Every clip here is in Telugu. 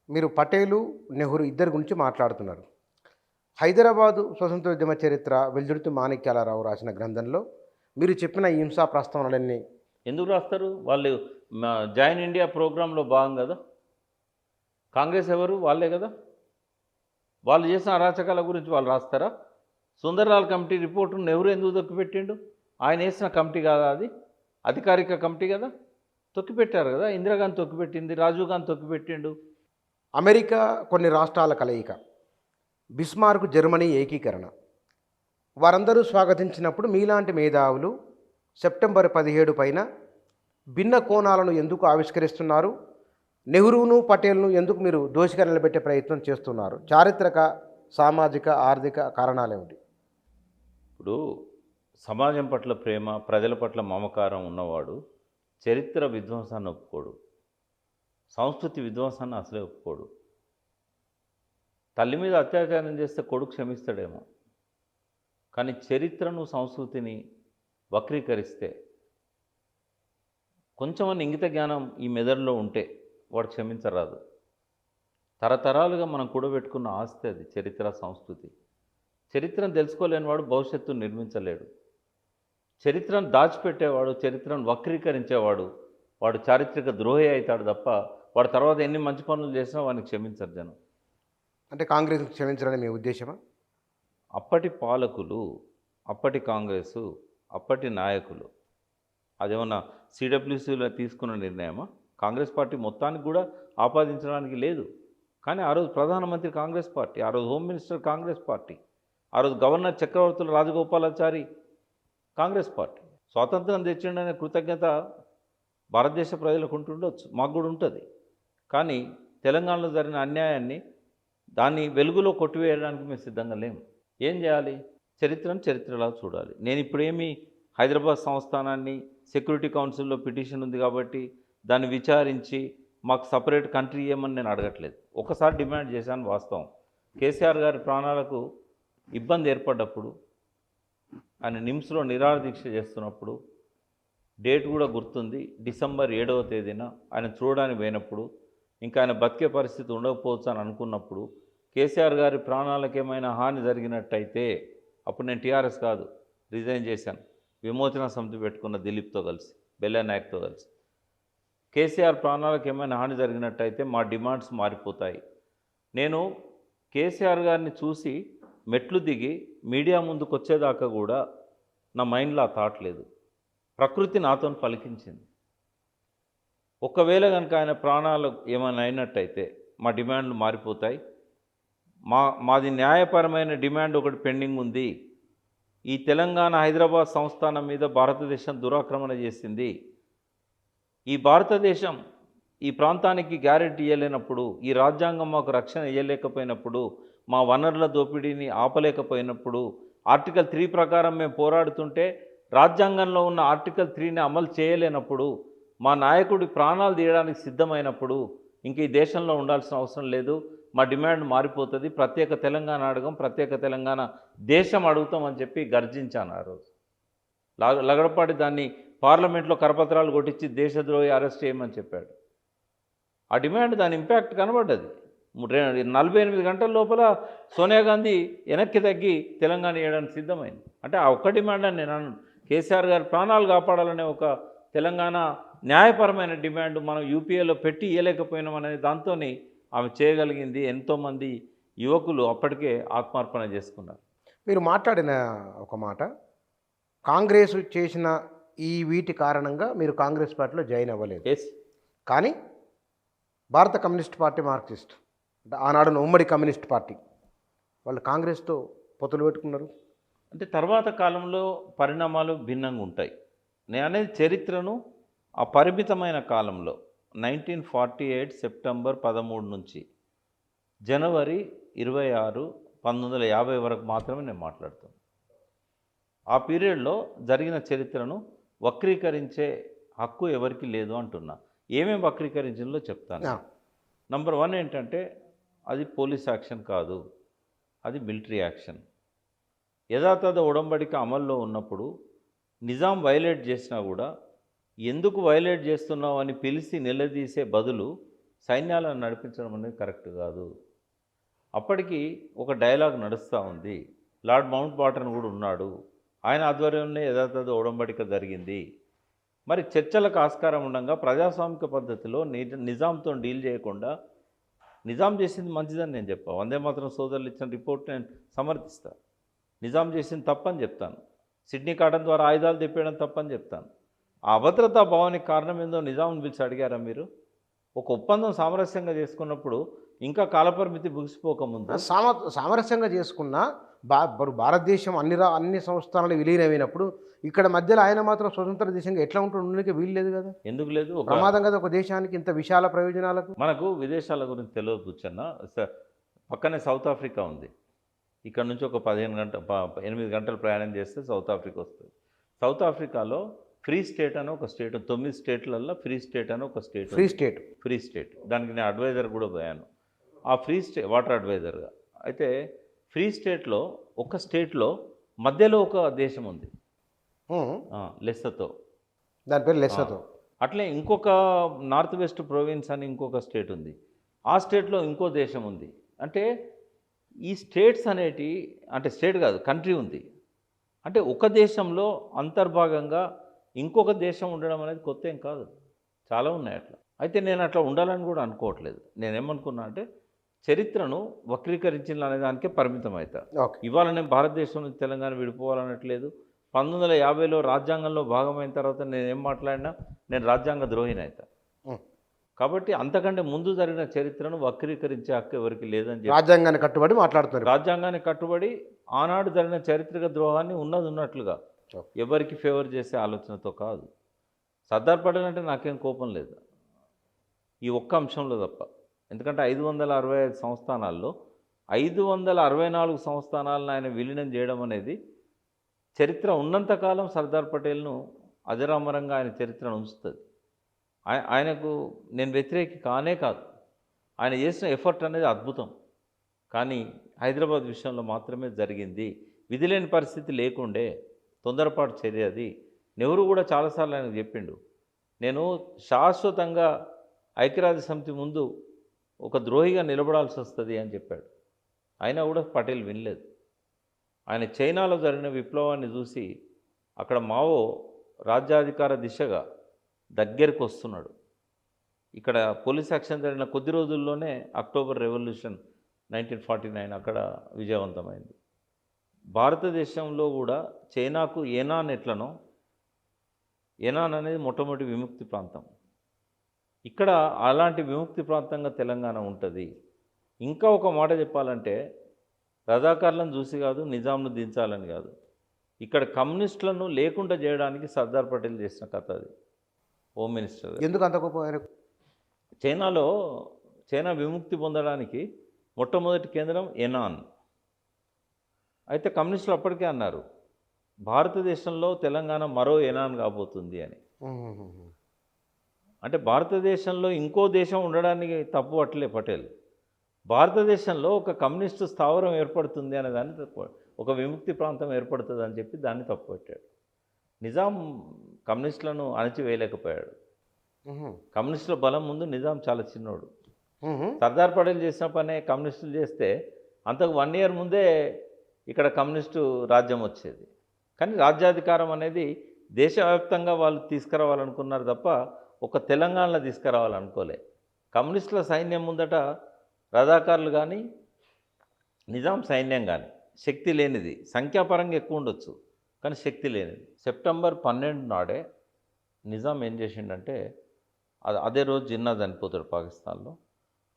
మీరు పటేలు, నెహ్రూ ఇద్దరి గురించి మాట్లాడుతున్నారు. హైదరాబాదు స్వతంత్రోద్యమ చరిత్ర వెల్దుర్తి మాణిక్యాలరావు రాసిన గ్రంథంలో మీరు చెప్పిన ఈ హింసా ప్రస్తావనలన్నీ ఎందుకు రాస్తారు? వాళ్ళు జాయిన్ ఇండియా ప్రోగ్రాంలో భాగం కదా. కాంగ్రెస్ ఎవరు? వాళ్ళే కదా. వాళ్ళు చేసిన అరాచకాల గురించి వాళ్ళు రాస్తారా? సుందర్లాల్ కమిటీ రిపోర్టును నెహ్రూ ఎందుకు తొక్కిపెట్టిండు? ఆయన వేసిన కమిటీ కాదా అది? అధికారిక కమిటీ కదా. తొక్కిపెట్టారు కదా. ఇందిరాగాంధీ తొక్కిపెట్టింది, రాజీవ్ గాంధీ తొక్కిపెట్టిండు. అమెరికా కొన్ని రాష్ట్రాల కలయిక, బిస్మార్క్ జర్మనీ ఏకీకరణ వారందరూ స్వాగతించినప్పుడు మీలాంటి మేధావులు సెప్టెంబర్ 17 పైన భిన్న కోణాలను ఎందుకు ఆవిష్కరిస్తున్నారు? నెహ్రూను పటేల్ను ఎందుకు మీరు దోషిగా నిలబెట్టే ప్రయత్నం చేస్తున్నారు? చారిత్రక, సామాజిక, ఆర్థిక కారణాలేమిటి? ఇప్పుడు సమాజం పట్ల ప్రేమ, ప్రజల పట్ల మమకారం ఉన్నవాడు చరిత్ర విధ్వంసాన్ని ఒప్పుకోడు, సంస్కృతి విధ్వంసాన్ని అసలే ఒప్పుకోడు. తల్లి మీద అత్యాచారం చేస్తే కొడుకు క్షమిస్తాడేమో, కానీ చరిత్రను, సంస్కృతిని వక్రీకరిస్తే, కొంచెమని ఇంగిత జ్ఞానం ఈ మెదడులో ఉంటే వాడు క్షమించరాదు. తరతరాలుగా మనం కూడబెట్టుకున్న ఆస్తి అది చరిత్ర, సంస్కృతి. చరిత్రను తెలుసుకోలేని వాడు భవిష్యత్తును నిర్మించలేడు. చరిత్రను దాచిపెట్టేవాడు, చరిత్రను వక్రీకరించేవాడు, వాడు చారిత్రక ద్రోహి అవుతాడు తప్ప వాడు తర్వాత ఎన్ని మంచి పనులు చేసినా వాడిని క్షమించరు జనం. అంటే కాంగ్రెస్ క్షమించాలని మీ ఉద్దేశమా? అప్పటి పాలకులు, అప్పటి కాంగ్రెసు, అప్పటి నాయకులు అదేమన్నా సిడబ్ల్యూసీలో తీసుకున్న నిర్ణయమా? కాంగ్రెస్ పార్టీ మొత్తానికి కూడా ఆపాదించడానికి లేదు. కానీ ఆ రోజు ప్రధానమంత్రి కాంగ్రెస్ పార్టీ, ఆ రోజు హోమ్ మినిస్టర్ కాంగ్రెస్ పార్టీ, ఆ రోజు గవర్నర్ చక్రవర్తులు రాజగోపాలాచారి కాంగ్రెస్ పార్టీ. స్వాతంత్రం తెచ్చిండనే కృతజ్ఞత భారతదేశ ప్రజలకు ఉంటుండొచ్చు, మాకు కూడా ఉంటుంది. కానీ తెలంగాణలో జరిగిన అన్యాయాన్ని దాన్ని వెలుగులో కొట్టివేయడానికి మేము సిద్ధంగా లేము. ఏం చేయాలి? చరిత్రను చరిత్రలా చూడాలి. నేను ఇప్పుడేమి హైదరాబాద్ సంస్థానాన్ని సెక్యూరిటీ కౌన్సిల్లో పిటిషన్ ఉంది కాబట్టి దాన్ని విచారించి మాకు సపరేట్ కంట్రీ ఇవ్వమని నేను అడగట్లేదు. ఒకసారి డిమాండ్ చేశాను వాస్తవం. కేసీఆర్ గారి ప్రాణాలకు ఇబ్బంది ఏర్పడ్డప్పుడు, ఆయన నిమ్స్లో నిరాహార దీక్ష చేస్తున్నప్పుడు, డేట్ కూడా గుర్తుంది, డిసెంబర్ 7వ తేదీన ఆయన చూడడానికి పోయినప్పుడు, ఇంకా ఆయన బతికే పరిస్థితి ఉండకపోవచ్చు అని అనుకున్నప్పుడు, కేసీఆర్ గారి ప్రాణాలకు ఏమైనా హాని జరిగినట్టయితే, అప్పుడు నేను టీఆర్ఎస్ కాదు, రిజైన్ చేశాను, విమోచన సమితి పెట్టుకున్న దిలీప్తో కలిసి, బెల్లా నాయక్తో కలిసి. కేసీఆర్ ప్రాణాలకు ఏమైనా హాని జరిగినట్టయితే మా డిమాండ్స్ మారిపోతాయి. నేను కేసీఆర్ గారిని చూసి మెట్లు దిగి మీడియా ముందుకు వచ్చేదాకా కూడా నా మైండ్లో ఆ థాట్ లేదు. ప్రకృతి నాతో పలికించింది. ఒకవేళ కనుక ఆయన ప్రాణాలు ఏమైనా అయినట్టయితే మా డిమాండ్లు మారిపోతాయి. మాది న్యాయపరమైన డిమాండ్ ఒకటి పెండింగ్ ఉంది. ఈ తెలంగాణ హైదరాబాద్ సంస్థానం మీద భారతదేశం దురాక్రమణ చేసింది. ఈ భారతదేశం ఈ ప్రాంతానికి గ్యారెంటీ ఇవ్వలేనప్పుడు, ఈ రాజ్యాంగం మాకు రక్షణ ఇవ్వలేకపోయినప్పుడు, మా వనరుల దోపిడీని ఆపలేకపోయినప్పుడు, ఆర్టికల్ 3 ప్రకారం మేము పోరాడుతుంటే రాజ్యాంగంలో ఉన్న ఆర్టికల్ 3ని అమలు చేయలేనప్పుడు, మా నాయకుడి ప్రాణాలు తీయడానికి సిద్ధమైనప్పుడు ఇంక ఈ దేశంలో ఉండాల్సిన అవసరం లేదు, మా డిమాండ్ మారిపోతుంది, ప్రత్యేక తెలంగాణ అడగం, ప్రత్యేక తెలంగాణ దేశం అడుగుతామని చెప్పి గర్జించాను ఆ రోజు. లగడపాటి దాన్ని పార్లమెంట్లో కరపత్రాలు కొట్టించి దేశద్రోహి అరెస్ట్ చేయమని చెప్పాడు. ఆ డిమాండ్, దాని ఇంపాక్ట్ కనబడ్డది. 48 గంటల లోపల సోనియా గాంధీ వెనక్కి తగ్గి తెలంగాణ ఇవ్వడానికి సిద్ధమైంది. అంటే ఆ ఒక్క డిమాండ్ అని నేను అన్నాను. కేసీఆర్ గారి ప్రాణాలు కాపాడాలనే ఒక తెలంగాణ న్యాయపరమైన డిమాండ్ మనం యూపీఏలో పెట్టి ఇవ్వలేకపోయినాం అనే దాంతో ఆమె చేయగలిగింది. ఎంతోమంది యువకులు అప్పటికే ఆత్మార్పణ చేసుకున్నారు. మీరు మాట్లాడిన ఒక మాట, కాంగ్రెస్ చేసిన వీటి కారణంగా మీరు కాంగ్రెస్ పార్టీలో జాయిన్ అవ్వలేదు. ఎస్. కానీ భారత కమ్యూనిస్ట్ పార్టీ, మార్క్సిస్ట్ అంటే ఆనాడున్న ఉమ్మడి కమ్యూనిస్ట్ పార్టీ, వాళ్ళు కాంగ్రెస్తో పొత్తులు పెట్టుకున్నారు. అంటే తర్వాత కాలంలో పరిణామాలు భిన్నంగా ఉంటాయి. నేను అనేది చరిత్రను ఆ పరిమితమైన కాలంలో 1948 సెప్టెంబర్ 13 నుంచి జనవరి 26, 1950 వరకు మాత్రమే నేను మాట్లాడుతాను. ఆ పీరియడ్లో జరిగిన చరిత్రను వక్రీకరించే హక్కు ఎవరికి లేదు అంటున్నా. ఏమేమి వక్రీకరించిందో చెప్తాను. నంబర్ 1 ఏంటంటే, అది పోలీస్ యాక్షన్ కాదు, అది మిలిటరీ యాక్షన్. యథాతథ ఉడంబడిక అమల్లో ఉన్నప్పుడు నిజాం వైలేట్ చేసినా కూడా ఎందుకు వైలేట్ చేస్తున్నావు అని పిలిచి నిలదీసే బదులు సైన్యాలను నడిపించడం అనేది కరెక్ట్ కాదు. అప్పటికి ఒక డైలాగ్ నడుస్తూ ఉంది. లార్డ్ మౌంట్ బాటన్ కూడా ఉన్నాడు. ఆయన ఆధ్వర్యంలోనే యథాతథ ఒడంబడిక జరిగింది. మరి చర్చలకు ఆస్కారం ఉండగా ప్రజాస్వామిక పద్ధతిలో నిజాంతో డీల్ చేయకుండా నిజాం చేసింది మంచిదని నేను చెప్పాను. వందే మాత్రం సోదరులు ఇచ్చిన రిపోర్ట్ నేను సమర్థిస్తాను. నిజాం చేసింది తప్పని చెప్తాను. సిడ్నీ కాటన్ ద్వారా ఆయుధాలు తెప్పేయడం తప్పని చెప్తాను. ఆ అభద్రతా భావానికి కారణం ఏందో నిజాంని పిలిచి అడిగారా మీరు? ఒక ఒప్పందం సామరస్యంగా చేసుకున్నప్పుడు ఇంకా కాలపరిమితి ముగిసిపోకముందు సామరస్యంగా చేసుకున్న భారతదేశం అన్ని సంస్థానాలు విలీనమైనప్పుడు ఇక్కడ మధ్యలో ఆయన మాత్రం స్వతంత్ర దేశంగా ఎట్లా ఉండడానికి వీలు లేదు కదా? ఎందుకు లేదు? ఒక ప్రమాదం కదా ఒక దేశానికి ఇంత విశాల ప్రయోజనాలకు. మనకు విదేశాల గురించి తెలియదు కూర్చున్న. పక్కనే సౌత్ ఆఫ్రికా ఉంది. ఇక్కడ నుంచి ఒక 8 గంటలు ప్రయాణం చేస్తే సౌత్ ఆఫ్రికా వస్తుంది. సౌత్ ఆఫ్రికాలో ఫ్రీ స్టేట్ అని ఒక స్టేట్, 9 స్టేట్లలో ఫ్రీ స్టేట్ అని ఒక స్టేట్. ఫ్రీ స్టేట్ దానికి నేను అడ్వైజర్ కూడా పోయాను. ఆ ఫ్రీ స్టేట్ వాటర్ అడ్వైజర్గా. అయితే ఫ్రీ స్టేట్లో ఒక స్టేట్లో మధ్యలో ఒక దేశం ఉంది, లెస్సతో. దాని పేరు లెస్సతో. అట్లే ఇంకొక నార్త్ వెస్ట్ ప్రొవిన్స్ అని ఇంకొక స్టేట్ ఉంది. ఆ స్టేట్లో ఇంకో దేశం ఉంది. అంటే ఈ స్టేట్స్ అనేటి, అంటే స్టేట్ కాదు కంట్రీ ఉంది. అంటే ఒక దేశంలో అంతర్భాగంగా ఇంకొక దేశం ఉండడం అనేది కొత్త ఏం కాదు, చాలా ఉన్నాయి అట్లా. అయితే నేను అట్లా ఉండాలని కూడా అనుకోవట్లేదు. నేనేమనుకున్నా అంటే చరిత్రను వక్రీకరించిన అనే దానికే పరిమితం అవుతా. ఇవాళ నేను భారతదేశం నుంచి తెలంగాణ విడిపోవాలనట్లేదు. 1950లో రాజ్యాంగంలో భాగమైన తర్వాత నేనేం మాట్లాడినా నేను రాజ్యాంగ ద్రోహిని అవుతా. కాబట్టి అంతకంటే ముందు జరిగిన చరిత్రను వక్రీకరించే హక్కు ఎవరికి లేదని చెప్పి రాజ్యాంగాన్ని కట్టుబడి మాట్లాడుతున్నారు. రాజ్యాంగాన్ని కట్టుబడి ఆనాడు జరిగిన చారిత్రక ద్రోహాన్ని ఉన్నది ఉన్నట్లుగా ఎవరికి ఫేవర్ చేసే ఆలోచనతో కాదు. సర్దార్ పటేల్ అంటే నాకేం కోపం లేదు ఈ ఒక్క అంశంలో తప్ప. ఎందుకంటే 565 సంస్థానాల్లో 564 సంస్థానాలను ఆయన విలీనం చేయడం అనేది చరిత్ర ఉన్నంతకాలం సర్దార్ పటేల్ను అజరామరంగా ఆయన చరిత్రను ఉంచుతుంది. ఆయనకు నేను వ్యతిరేకి కానే కాదు. ఆయన చేసిన ఎఫర్ట్ అనేది అద్భుతం. కానీ హైదరాబాద్ విషయంలో మాత్రమే జరిగింది. విధిలేని పరిస్థితి లేకుండే, తొందరపాటు చర్య అది. నెహ్రూ కూడా చాలాసార్లు ఆయనకు చెప్పిండు, నేను శాశ్వతంగా ఐక్యరాజ్య సమితి ముందు ఒక ద్రోహిగా నిలబడాల్సి వస్తుంది అని చెప్పాడు. అయినా కూడా పటేల్ వినలేదు. ఆయన చైనాలో జరిగిన విప్లవాన్ని చూసి అక్కడ మావో రాజ్యాధికార దిశగా దగ్గరికి వస్తున్నాడు. ఇక్కడ పోలీస్ యాక్షన్ జరిగిన కొద్ది రోజుల్లోనే అక్టోబర్ రెవల్యూషన్ 1949 అక్కడ విజయవంతమైంది. భారతదేశంలో కూడా చైనాకు ఏనాన్ ఎట్లనో, ఏనాన్ అనేది మొట్టమొదటి విముక్తి ప్రాంతం. ఇక్కడ అలాంటి విముక్తి ప్రాంతంగా తెలంగాణ ఉంటుంది. ఇంకా ఒక మాట చెప్పాలంటే రజాకార్లను చూసి కాదు, నిజాంను దించాలని కాదు, ఇక్కడ కమ్యూనిస్టులను లేకుండా చేయడానికి సర్దార్ పటేల్ చేసిన కథ అది. హోమ్ మినిస్టర్ ఎందుకు అంత గొప్ప ఆయనకు? చైనా విముక్తి పొందడానికి మొట్టమొదటి కేంద్రం ఎనాన్. అయితే కమ్యూనిస్టులు అప్పటికే అన్నారు భారతదేశంలో తెలంగాణ మరో ఎనాన్ కాబోతుంది అని. అంటే భారతదేశంలో ఇంకో దేశం ఉండడానికి తప్పు పట్టలే పటేల్. భారతదేశంలో ఒక కమ్యూనిస్టు స్థావరం ఏర్పడుతుంది అనే దాన్ని ఒక విముక్తి ప్రాంతం ఏర్పడుతుంది అని చెప్పి దాన్ని తప్పుపట్టాడు. నిజాం కమ్యూనిస్టులను అణచివేయలేకపోయాడు. కమ్యూనిస్టుల బలం ముందు నిజాం చాలా చిన్నోడు. సర్దార్ పటేల్ చేసిన పనే కమ్యూనిస్టులు చేస్తే అంతకు 1 year ముందే ఇక్కడ కమ్యూనిస్టు రాజ్యం వచ్చేది. కానీ రాజ్యాధికారం అనేది దేశవ్యాప్తంగా వాళ్ళు తీసుకురావాలనుకున్నారు తప్ప ఒక తెలంగాణలో తీసుకురావాలనుకోలే. కమ్యూనిస్టుల సైన్యం ముందట రజాకారులు కానీ నిజాం సైన్యం కానీ శక్తి లేనిది. సంఖ్యాపరంగా ఎక్కువ ఉండొచ్చు కానీ శక్తి లేనిది. సెప్టెంబర్ 12 నాడే నిజాం ఏం చేసిండంటే, అదే రోజు జిన్నా చనిపోతాడు పాకిస్తాన్లో.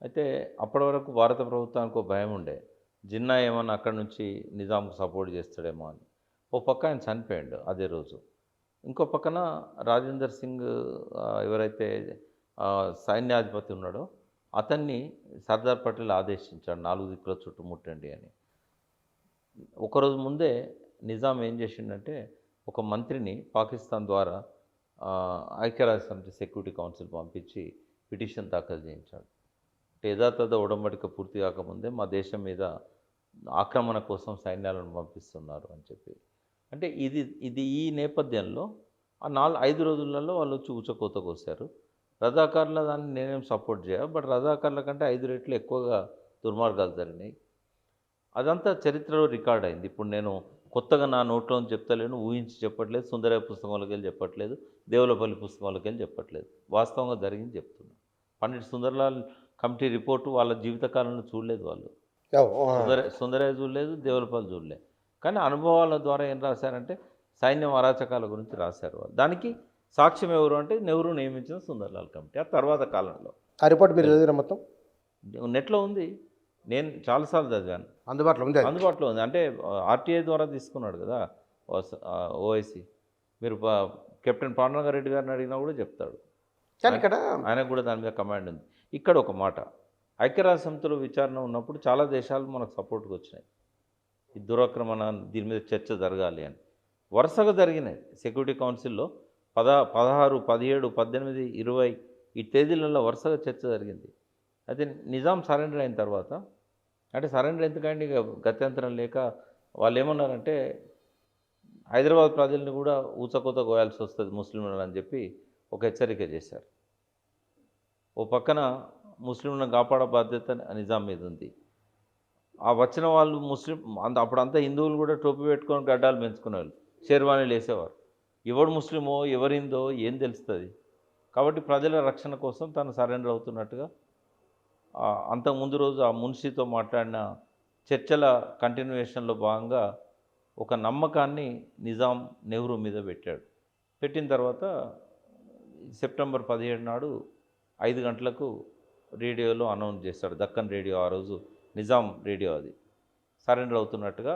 అయితే అప్పటి వరకు భారత ప్రభుత్వానికి ఒక భయం ఉండే, జిన్నా ఏమన్నా అక్కడి నుంచి నిజాంకు సపోర్ట్ చేస్తాడేమో అని. ఓ పక్క ఆయన చనిపోయాడు అదే రోజు. ఇంకో పక్కన రాజేందర్ సింగ్ ఎవరైతే సైన్యాధిపతి ఉన్నాడో అతన్ని సర్దార్ పటేల్ ఆదేశించాడు 4 దిక్కుల చుట్టుముట్టండి అని. ఒకరోజు ముందే నిజాం ఏం చేసిండంటే ఒక మంత్రిని పాకిస్తాన్ ద్వారా ఐక్యరాజ్య సమితి సెక్యూరిటీ కౌన్సిల్ పంపించి పిటిషన్ దాఖలు చేయించాడు. యథాతథ ఒడంబడిక పూర్తి కాకముందే మా దేశం మీద ఆక్రమణ కోసం సైన్యాలను పంపిస్తున్నారు అని చెప్పి. అంటే ఇది ఈ నేపథ్యంలో ఆ 5 రోజులలో వాళ్ళు వచ్చి ఊచకోత కోసారు. రజాకార్ల దాన్ని నేనేం సపోర్ట్ చేయ, బట్ రజాకార్ల కంటే 5 రెట్లు ఎక్కువగా దుర్మార్గాలు జరిగినాయి. అదంతా చరిత్రలో రికార్డ్ అయింది. ఇప్పుడు నేను కొత్తగా నా నోట్లో నుంచి చెప్తలేను, ఊహించి చెప్పట్లేదు, సుందరయ్య పుస్తకంలోకి వెళ్ళి చెప్పట్లేదు, దేవులపల్లి పుస్తకంలోకి వెళ్ళి చెప్పట్లేదు. వాస్తవంగా జరిగింది చెప్తున్నా. పండిట్ సుందర్లాల్ కమిటీ రిపోర్టు వాళ్ళ జీవితకాలంలో చూడలేదు వాళ్ళు. సుందరయ్య చూడలేదు, దేవులపల్లి చూడలేదు. కానీ అనుభవాల ద్వారా ఏం రాశారంటే సైన్యం అరాచకాల గురించి రాశారు వాళ్ళు. దానికి సాక్ష్యం ఎవరు అంటే నెహ్రూ నియమించిన సుందర్లాల్ కమిటీ. ఆ తర్వాత కాలంలో ఆ రిపోర్ట్ మీరు చదివిన మొత్తం నెట్లో ఉంది. నేను చాలాసార్లు చదివాను. అందుబాటులో ఉంది అది? అందుబాటులో ఉంది. అంటే ఆర్టీఐ ద్వారా తీసుకున్నాడు కదా ఓఐసి. మీరు కెప్టెన్ పాండురంగారెడ్డి గారిని అడిగినా కూడా చెప్తాడు. కానీ ఇక్కడ ఆయనకు కూడా దాని మీద కమాండ్ ఉంది. ఇక్కడ ఒక మాట, ఐక్యరాజ్య సమితిలో విచారణ ఉన్నప్పుడు చాలా దేశాలు మనకు సపోర్ట్కి వచ్చినాయి. ఈ దురాక్రమణ దీని మీద చర్చ జరగాలి అని వరుసగా జరిగినాయి. సెక్యూరిటీ కౌన్సిల్లో 16, 17, 18, 20 ఈ తేదీలలో వరుసగా చర్చ జరిగింది. అయితే నిజాం సరెండర్ అయిన తర్వాత, అంటే సరెండర్ ఎందుకంటే ఇక గత్యంతరం లేక వాళ్ళు ఏమన్నారంటే హైదరాబాద్ ప్రజల్ని కూడా ఊచకోత కోయాల్సి వస్తుంది ముస్లింలను అని చెప్పి ఒక హెచ్చరిక చేశారు. ఓ పక్కన ముస్లింలను కాపాడే బాధ్యత నిజాం మీద ఉంది. ఆ వచ్చిన వాళ్ళు ముస్లిం అప్పుడంతా హిందువులు కూడా టోపీ పెట్టుకొని గడ్డాలు పెంచుకునేవాళ్ళు, షేర్వాణీలు వేసేవారు. ఎవడు ముస్లిమో ఎవరిందో ఏం తెలుస్తుంది. కాబట్టి ప్రజల రక్షణ కోసం తను సరెండర్ అవుతున్నట్టుగా అంతకుముందు రోజు ఆ మున్షితో మాట్లాడిన చర్చల కంటిన్యూయేషన్లో భాగంగా ఒక నమ్మకాన్ని నిజాం నెహ్రూ మీద పెట్టాడు. పెట్టిన తర్వాత సెప్టెంబర్ 17 నాడు 5 గంటలకు రేడియోలో అనౌన్స్ చేశాడు. దక్కన్ రేడియో, ఆ రోజు నిజాం రేడియో, అది సరెండర్ అవుతున్నట్టుగా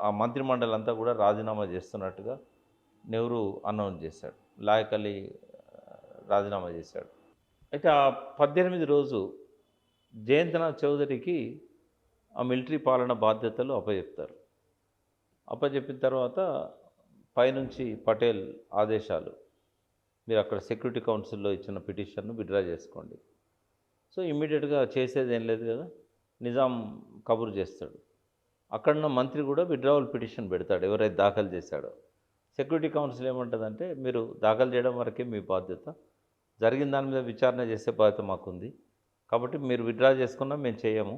ఆ మంత్రిమండలి అంతా కూడా రాజీనామా చేస్తున్నట్టుగా నెహ్రూ అనౌన్స్ చేశాడు. లాయక్ అలీ రాజీనామా చేశాడు. అయితే ఆ 18 రోజు జయంతనాథ్ చౌదరికి ఆ మిలిటరీ పాలన బాధ్యతలు అప్పచెప్తారు. అప్పచెప్పిన తర్వాత పైనుంచి పటేల్ ఆదేశాలు, మీరు అక్కడ సెక్యూరిటీ కౌన్సిల్లో ఇచ్చిన పిటిషన్ను విత్డ్రా చేసుకోండి. సో ఇమ్మీడియట్గా చేసేది ఏం లేదు కదా, నిజాం కబురు చేస్తాడు. అక్కడున్న మంత్రి కూడా విత్డ్రావల్ పిటిషన్ పెడతాడు, ఎవరైతే దాఖలు చేశాడో. సెక్యూరిటీ కౌన్సిల్ ఏమంటుందంటే మీరు దాఖలు చేయడం వరకే మీ బాధ్యత, జరిగిన దాని మీద విచారణ చేసే బాధ్యత మాకుంది, కాబట్టి మీరు విత్డ్రా చేసుకున్నా మేము చేయము,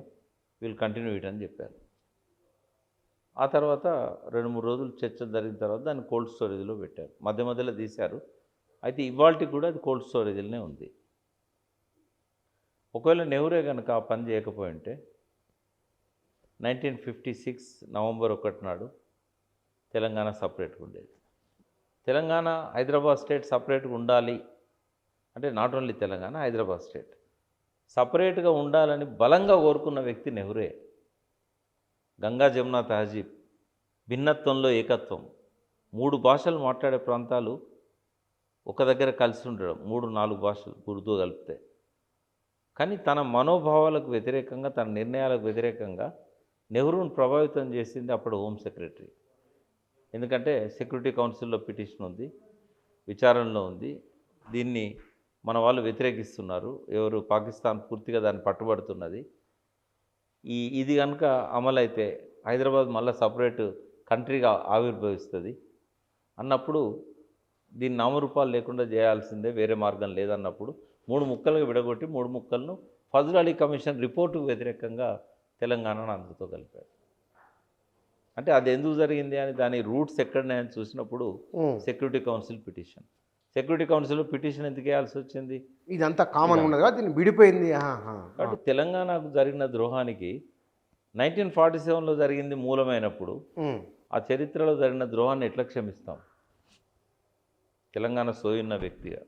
వీళ్ళు కంటిన్యూ ఇట్ అని చెప్పారు. ఆ తర్వాత 2-3 రోజులు చర్చ జరిగిన తర్వాత దాన్ని కోల్డ్ స్టోరేజ్లో పెట్టారు. మధ్యలో తీశారు. అయితే ఇవాళకి కూడా అది కోల్డ్ స్టోరేజ్లోనే ఉంది. ఒకవేళ నెహ్రూ కనుక ఆ పని చేయకపోయి ఉంటే 1956 నవంబర్ 1 నాడు తెలంగాణ సపరేట్గా ఉండేది. తెలంగాణ హైదరాబాద్ స్టేట్ సపరేట్గా ఉండాలి అంటే not only Telangana, Hyderabad state సపరేట్గా ఉండాలని బలంగా కోరుకున్న వ్యక్తి నెహ్రూయే. గంగా జమునా తహజీబ్, భిన్నత్వంలో ఏకత్వం, 3 భాషలు మాట్లాడే ప్రాంతాలు ఒక దగ్గర కలిసి ఉండడం, 3-4 భాషలు ఉర్దూ కలిపితే. కానీ తన మనోభావాలకు వ్యతిరేకంగా, తన నిర్ణయాలకు వ్యతిరేకంగా నెహ్రూను ప్రభావితం చేసింది అప్పుడు హోమ్ సెక్రటరీ. ఎందుకంటే సెక్యూరిటీ కౌన్సిల్లో పిటిషన్ ఉంది, విచారణలో ఉంది, దీన్ని మన వాళ్ళు వ్యతిరేకిస్తున్నారు, ఎవరు పాకిస్తాన్ పూర్తిగా దాన్ని పట్టుబడుతున్నది, ఇది కనుక అమలైతే హైదరాబాద్ మళ్ళీ సపరేట్ కంట్రీగా ఆవిర్భవిస్తుంది అన్నప్పుడు దీన్ని నామరూపాలు లేకుండా చేయాల్సిందే, వేరే మార్గం లేదన్నప్పుడు 3 ముక్కలుగా విడగొట్టి 3 ముక్కలను ఫజల్ అలీ కమిషన్ రిపోర్టుకు వ్యతిరేకంగా తెలంగాణను అందుతో కలిపాడు. అంటే అది ఎందుకు జరిగింది అని దాని రూట్స్ ఎక్కడున్నాయని చూసినప్పుడు సెక్యూరిటీ కౌన్సిల్ పిటిషన్. సెక్యూరిటీ కౌన్సిల్లో పిటిషన్ ఎందుకు వేయాల్సి వచ్చింది? ఇదంతా కామన్ ఉన్నది కదా, దీన్ని విడిపోయింది. కాబట్టి తెలంగాణకు జరిగిన ద్రోహానికి 1947లో జరిగింది మూలమైనప్పుడు ఆ చరిత్రలో జరిగిన ద్రోహాన్ని ఎట్లా క్షమిస్తాం తెలంగాణ సోయున్న వ్యక్తిగా?